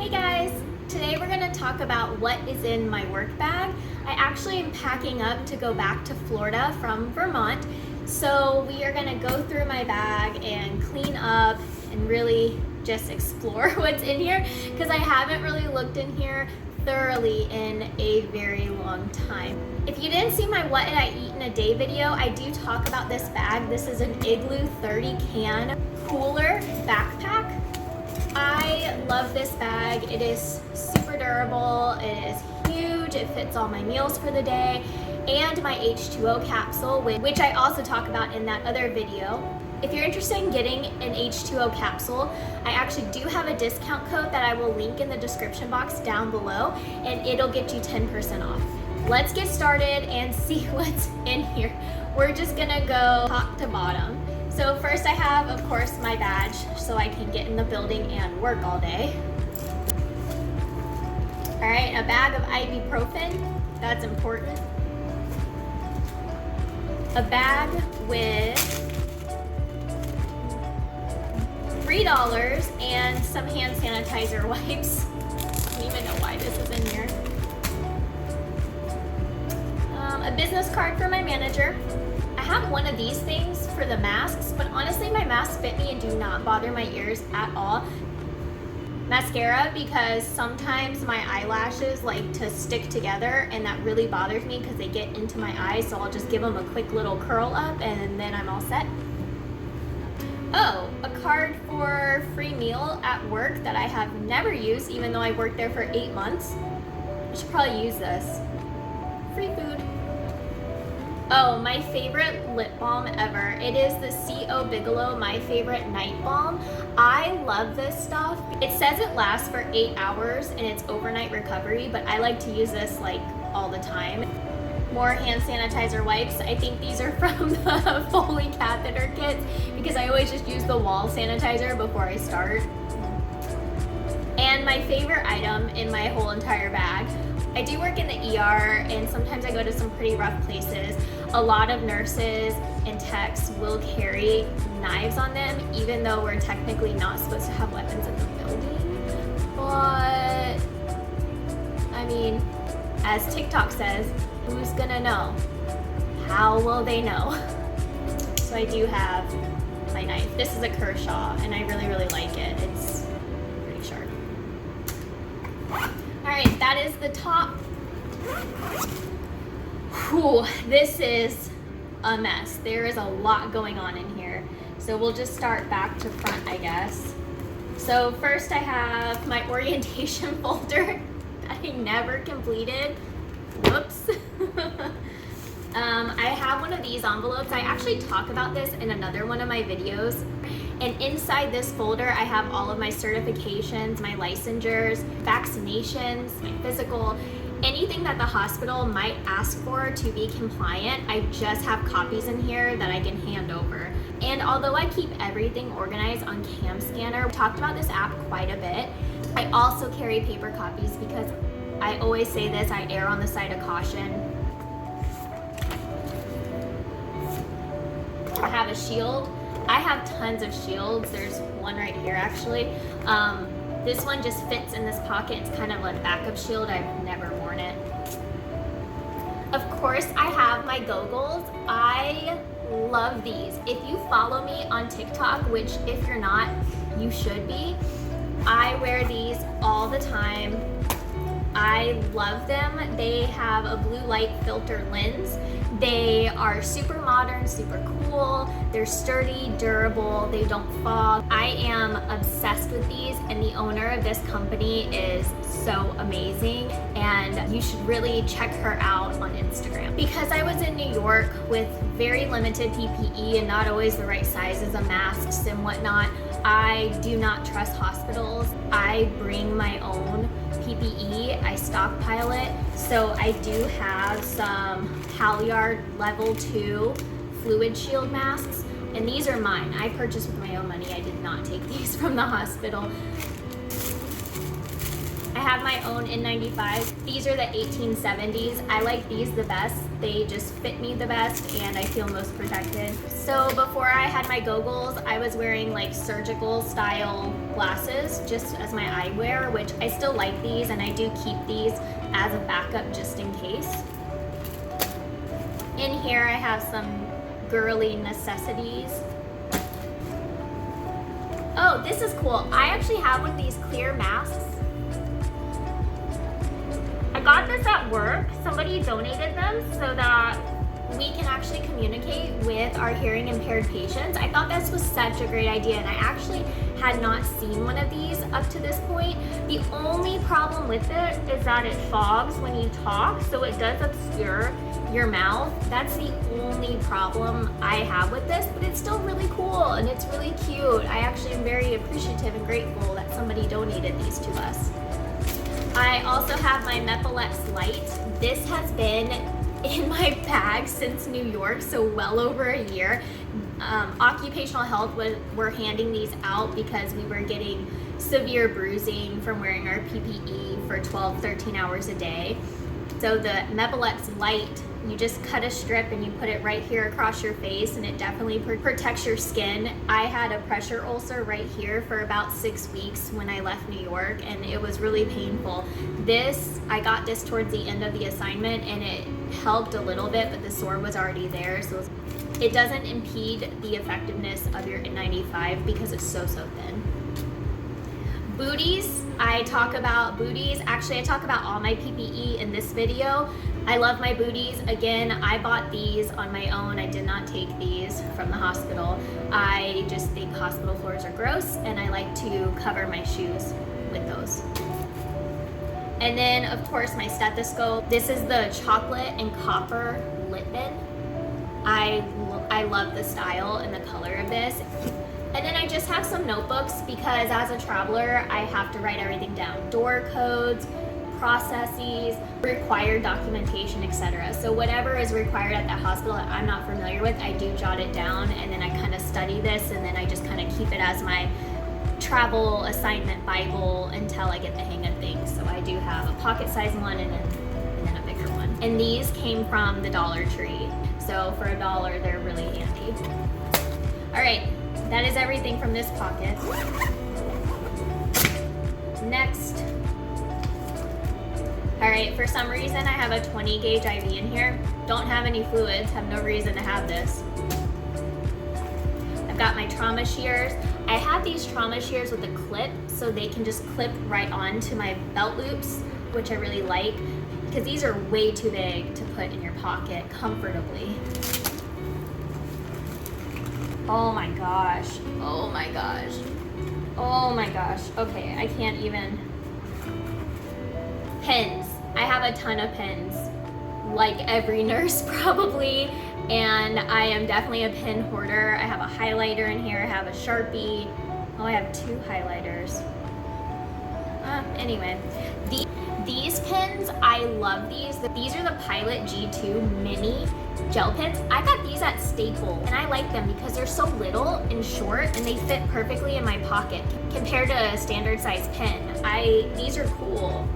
Hey guys, today we're going to talk about what is in my work bag. I actually am packing up to go back to Florida from Vermont, so we are going to go through my bag and clean up and really just explore what's in here because I haven't really looked in here thoroughly in a very long time. If you didn't see my What Did I Eat in a Day video, I do talk about this bag. This is an Igloo 30 can cooler backpack. I love this bag. It is super durable, it is huge, it fits all my meals for the day, and my H2O capsule, which I also talk about in that other video. If you're interested in getting an H2O capsule, I actually do have a discount code that I will link in the description box down below, and it'll get you 10% off. Let's get started and see what's in here. We're just gonna go top to bottom. So first I have, of course, my badge so I can get in the building and work all day. All right, a bag of ibuprofen, that's important. A bag with $3 and some hand sanitizer wipes. I don't even know why this is in here. A business card for my manager. I have one of these things for the masks, but honestly my masks fit me and do not bother my ears at all. Mascara, because sometimes my eyelashes like to stick together and that really bothers me because they get into my eyes, so I'll just give them a quick little curl up and then I'm all set. Oh, a card for free meal at work that I have never used even though I worked there for 8 months. I should probably use this. Free food. Oh, my favorite lip balm ever. It is the C.O. Bigelow My Favorite Night Balm. I love this stuff. It says it lasts for 8 hours and it's overnight recovery, but I like to use this like all the time. More hand sanitizer wipes. I think these are from the Foley catheter kits because I always just use the wall sanitizer before I start. And my favorite item in my whole entire bag. I do work in the ER and sometimes I go to some pretty rough places. A lot of nurses and techs will carry knives on them even though we're technically not supposed to have weapons in the building. But, I mean, as TikTok says, who's gonna know? How will they know? So I do have my knife. This is a Kershaw and I really, really like it. It's pretty sharp. All right, that is the top. Whew, this is a mess. There is a lot going on in here. So we'll just start back to front, I guess. So first I have my orientation folder that I never completed. Whoops. I have one of these envelopes. I actually talk about this in another one of my videos. And inside this folder, I have all of my certifications, my licensures, vaccinations, my physical, anything that the hospital might ask for to be compliant. I just have copies in here that I can hand over. And although I keep everything organized on CamScanner, we talked about this app quite a bit. I also carry paper copies because I always say this, I err on the side of caution. I have a shield. I have tons of shields. There's one right here actually. This one just fits in this pocket. It's kind of a backup shield. I've never worn it. Of course, I have my goggles. I love these. If you follow me on TikTok, which if you're not, you should be, I wear these all the time. I love them. They have a blue light filter lens. They are super modern, super cool. They're sturdy, durable, they don't fall. I am obsessed with these and the owner of this company is so amazing and you should really check her out on Instagram. Because I was in New York with very limited PPE and not always the right sizes of masks and whatnot, I do not trust hospitals. I bring my own PPE, I stockpile it. So I do have some Halyard level 2 fluid shield masks and these are mine. I purchased with my own money. I did not take these from the hospital. I have my own N95s. These are the 1870s. I like these the best. They just fit me the best and I feel most protected. So before I had my goggles, I was wearing like surgical style glasses just as my eyewear, which I still like these and I do keep these as a backup just in case. In here I have some girly necessities. Oh, this is cool. I actually have one of these clear masks. I got this at work. Somebody donated them so that we can actually communicate with our hearing impaired patients. I thought this was such a great idea and I actually had not seen one of these up to this point. The only problem with it is that it fogs when you talk, so it does obscure your mouth. That's the only problem I have with this, but it's still really cool and it's really cute. I actually am very appreciative and grateful that somebody donated these to us. I also have my Miscellaneous light. This has been in my bag since New York, so well over a year. Occupational health were handing these out because we were getting severe bruising from wearing our PPE for 12-13 hours a day. So the Miscellaneous light, you just cut a strip and you put it right here across your face and it definitely protects your skin. I had a pressure ulcer right here for about 6 weeks when I left New York and it was really painful. I got this towards the end of the assignment and it helped a little bit, but the sore was already there. So it doesn't impede the effectiveness of your N95 because it's so thin. Booties, I talk about booties. Actually, I talk about all my PPE in this video. I love my booties. Again, I bought these on my own. I did not take these from the hospital. I just think hospital floors are gross and I like to cover my shoes with those. And then of course my stethoscope. This is the chocolate and copper Littman. I love the style and the color of this. And then I just have some notebooks because as a traveler, I have to write everything down. Door codes, processes, required documentation, etc. So whatever is required at that hospital that I'm not familiar with, I do jot it down and then I kind of study this and then I just kind of keep it as my travel assignment Bible until I get the hang of things. So I do have a pocket size one and then a bigger one. And these came from the Dollar Tree. So for $1, they're really handy. All right. That is everything from this pocket. Next. All right, for some reason I have a 20 gauge IV in here. Don't have any fluids, have no reason to have this. I've got my trauma shears. I have these trauma shears with a clip so they can just clip right onto my belt loops, which I really like because these are way too big to put in your pocket comfortably. Oh my gosh, oh my gosh, oh my gosh. Okay, I can't even. Pens, I have a ton of pens, like every nurse probably, and I am definitely a pen hoarder. I have a highlighter in here, I have a Sharpie. Oh, I have 2 highlighters. Anyway, these pens, I love these. These are the Pilot G2 mini gel pens. I got these at Staples and I like them because they're so little and short and they fit perfectly in my pocket compared to a standard size pen. These are cool.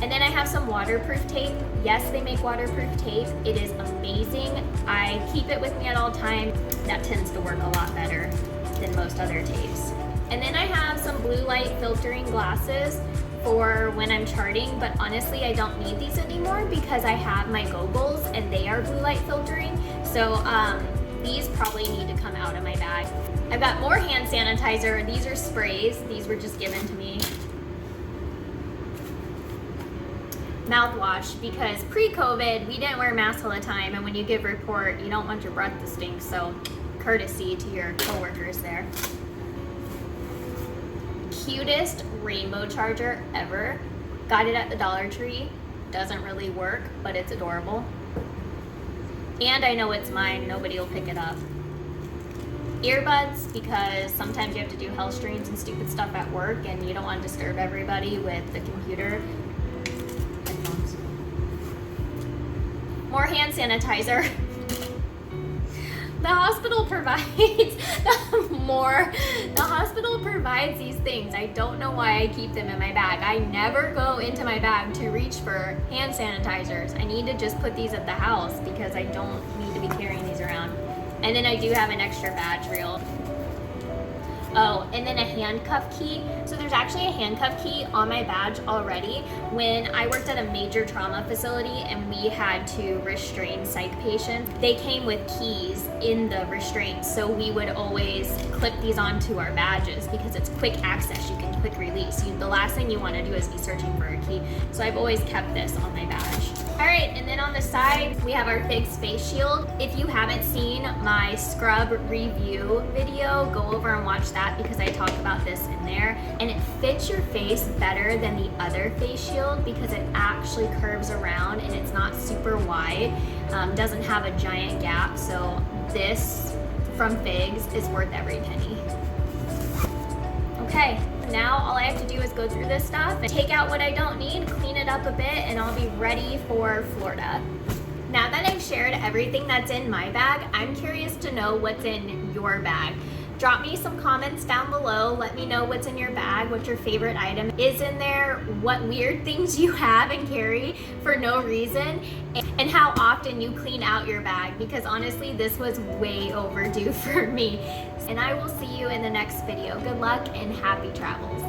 And then I have some waterproof tape. Yes, they make waterproof tape. It is amazing. I keep it with me at all times. That tends to work a lot better than most other tapes. And then I have some blue light filtering glasses for when I'm charting, but honestly I don't need these anymore because I have my goggles and they are blue light filtering. So these probably need to come out of my bag. I've got more hand sanitizer. These are sprays. These were just given to me. Mouthwash, because pre-COVID we didn't wear masks all the time, and when you give report you don't want your breath to stink, so courtesy to your coworkers there. Cutest rainbow charger ever. Got it at the Dollar Tree. Doesn't really work, but it's adorable. And I know it's mine, nobody will pick it up. Earbuds, because sometimes you have to do health streams and stupid stuff at work and you don't want to disturb everybody with the computer. Headphones. More hand sanitizer. The hospital provides besides these things, I don't know why I keep them in my bag. I never go into my bag to reach for hand sanitizers. I need to just put these at the house because I don't need to be carrying these around. And then I do have an extra badge reel. Oh, and then a handcuff key. So there's actually a handcuff key on my badge already. When I worked at a major trauma facility and we had to restrain psych patients, they came with keys in the restraints. So we would always clip these onto our badges because it's quick access. You can quick release. The last thing you want to do is be searching for a key. So I've always kept this on my badge. All right, and then on the side, we have our FIGS face shield. If you haven't seen my scrub review video, go over and watch that because I talk about this in there. And it fits your face better than the other face shield because it actually curves around and it's not super wide, doesn't have a giant gap. So this from FIGS is worth every penny. Okay, now all I have to do is go through this stuff and take out what I don't need, clean it up a bit, and I'll be ready for Florida. Now that I've shared everything that's in my bag, I'm curious to know what's in your bag. Drop me some comments down below. Let me know what's in your bag, what your favorite item is in there, what weird things you have and carry for no reason, and how often you clean out your bag, because honestly, this was way overdue for me. And I will see you in the next video. Good luck and happy travels.